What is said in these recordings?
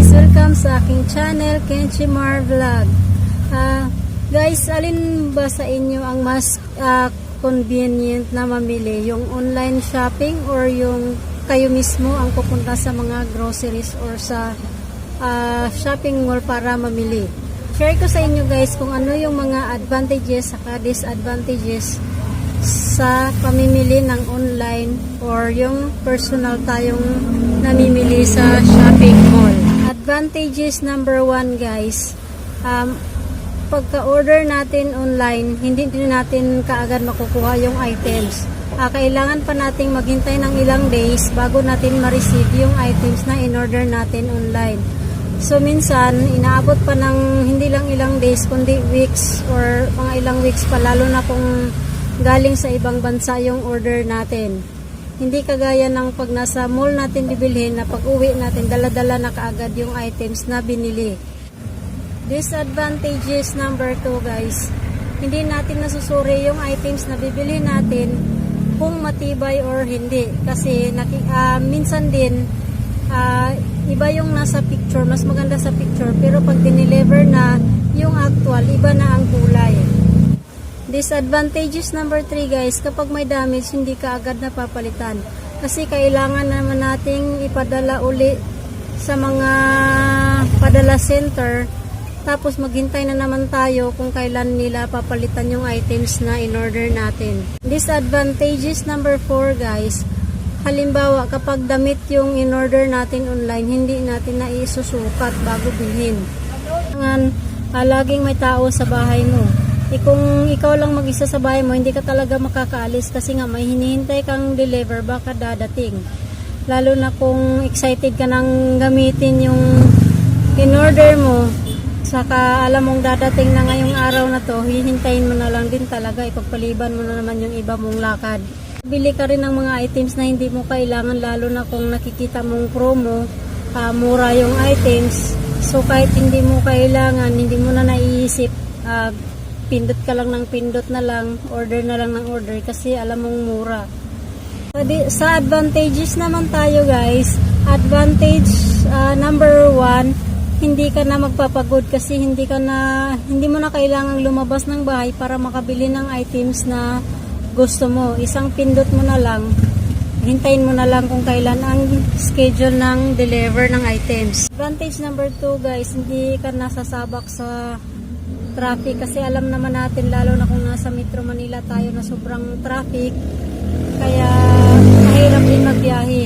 guys, welcome sa aking channel, Kenchimar Vlog. Guys, alin ba sa inyo ang mas convenient na mamili? Yung online shopping or yung kayo mismo ang pupunta sa mga groceries or sa shopping mall para mamili? Share ko sa inyo guys kung ano yung mga advantages saka disadvantages sa pamimili ng online or yung personal tayong namimili sa shopping mall. Advantages number 1 guys, pagka-order natin online, hindi din natin kaagad makukuha yung items. Kailangan pa nating maghintay ng ilang days bago natin ma-receive yung items na in-order natin online. So minsan, inaabot pa ng hindi lang ilang days kundi weeks or mga ilang weeks pa, lalo na kung galing sa ibang bansa yung order natin. Hindi kagaya ng pag nasa mall natin bibilhin na pag uwi natin dala-dala na kaagad yung items na binili. Disadvantages number 2 guys, hindi natin nasusuri yung items na bibili natin kung matibay or hindi. Kasi minsan din iba yung nasa picture, mas maganda sa picture, pero pag dineliver na yung actual, iba na ang kulay. Disadvantages number 3 guys, kapag may damage, hindi ka agad napapalitan. Kasi kailangan naman nating ipadala uli sa mga padala center. Tapos maghintay na naman tayo kung kailan nila papalitan yung items na in-order natin. Disadvantages number 4 guys, halimbawa kapag damit yung in-order natin online, hindi natin na isusukat bago bilhin. Laging may tao sa bahay mo. Kung ikaw lang mag-isa sa bahay mo, hindi ka talaga makakaalis kasi nga may hinihintay kang deliver, baka dadating. Lalo na kung excited ka nang gamitin yung in-order mo, saka alam mong dadating na ngayong araw na to, hihintayin mo na lang din talaga, ipagpaliban mo na naman yung iba mong lakad. Bili ka rin ng mga items na hindi mo kailangan, lalo na kung nakikita mong promo, mura yung items. So kahit hindi mo kailangan, hindi mo na naiisip, pindot ka lang ng pindot na lang, order na lang ng order kasi alam mong mura. Sa advantages naman tayo guys, advantage number 1, hindi ka na magpapagod kasi hindi mo na kailangang lumabas ng bahay para makabili ng items na gusto mo. Isang pindot mo na lang, hintayin mo na lang kung kailan ang schedule ng deliver ng items. Advantage number 2 guys, hindi ka nasasabak sa traffic kasi alam naman natin, lalo na kung nasa Metro Manila tayo, na sobrang traffic, kaya mahirap din magbiyahe,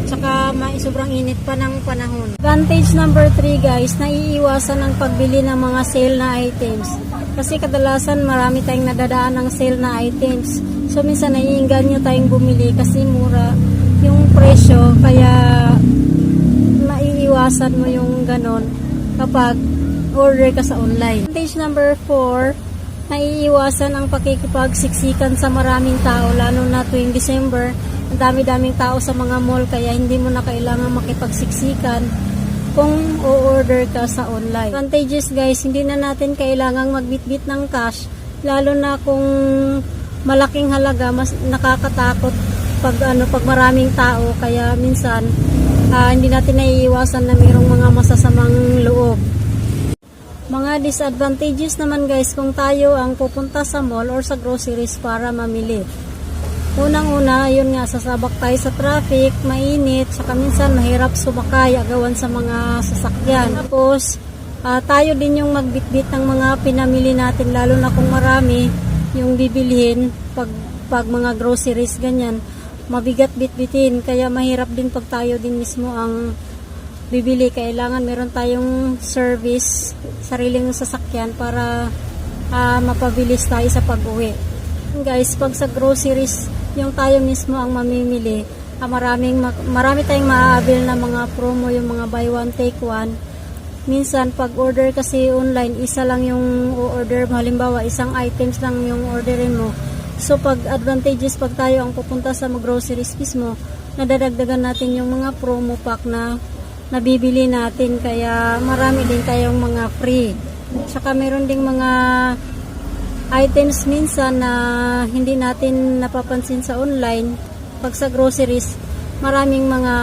tsaka sobrang init pa ng panahon. Advantage number 3 guys, naiiwasan ang pagbili ng mga sale na items kasi kadalasan marami tayong nadadaan ng sale na items, so minsan naiinganyo tayong bumili kasi mura yung presyo, kaya maiiwasan mo yung ganon kapag order ka sa online. Advantage number 4, naiiwasan ang pakikipagsiksikan sa maraming tao, lalo na tuwing December, ang dami-daming tao sa mga mall, kaya hindi mo na kailangan makipagsiksikan kung o-order ka sa online. Advantages guys, hindi na natin kailangang magbitbit ng cash, lalo na kung malaking halaga, mas nakakatakot pag maraming tao, kaya minsan hindi natin naiiwasan na mayroong mga masasamang loob. Mga disadvantages naman guys, kung tayo ang pupunta sa mall or sa groceries para mamili. Unang-una, yun nga, sasabak tayo sa traffic, mainit, saka minsan mahirap sumakay, agawan sa mga sasakyan. Tapos, tayo din yung magbitbit ng mga pinamili natin, lalo na kung marami yung bibilhin, pag mga groceries, ganyan, mabigat bitbitin, kaya mahirap din pag tayo din mismo ang bibili. Kailangan meron tayong service, sariling sasakyan para mapabilis tayo sa pag-uwi. Guys, pag sa groceries, yung tayo mismo ang mamimili, marami tayong maaabil na mga promo, yung mga buy one take one. Minsan pag order kasi online, isa lang yung order, halimbawa isang items lang yung orderin mo. So pag advantages, pag tayo ang pupunta sa groceries mismo, nadadagdagan natin yung mga promo pack na nabibili natin, kaya marami din tayong mga free. Saka meron ding mga items minsan na hindi natin napapansin sa online. Pag sa groceries, maraming mga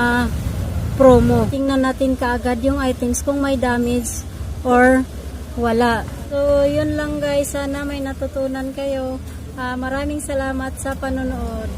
promo. Tingnan natin kaagad yung items kung may damage or wala. So, yun lang guys. Sana may natutunan kayo. Maraming salamat sa panonood.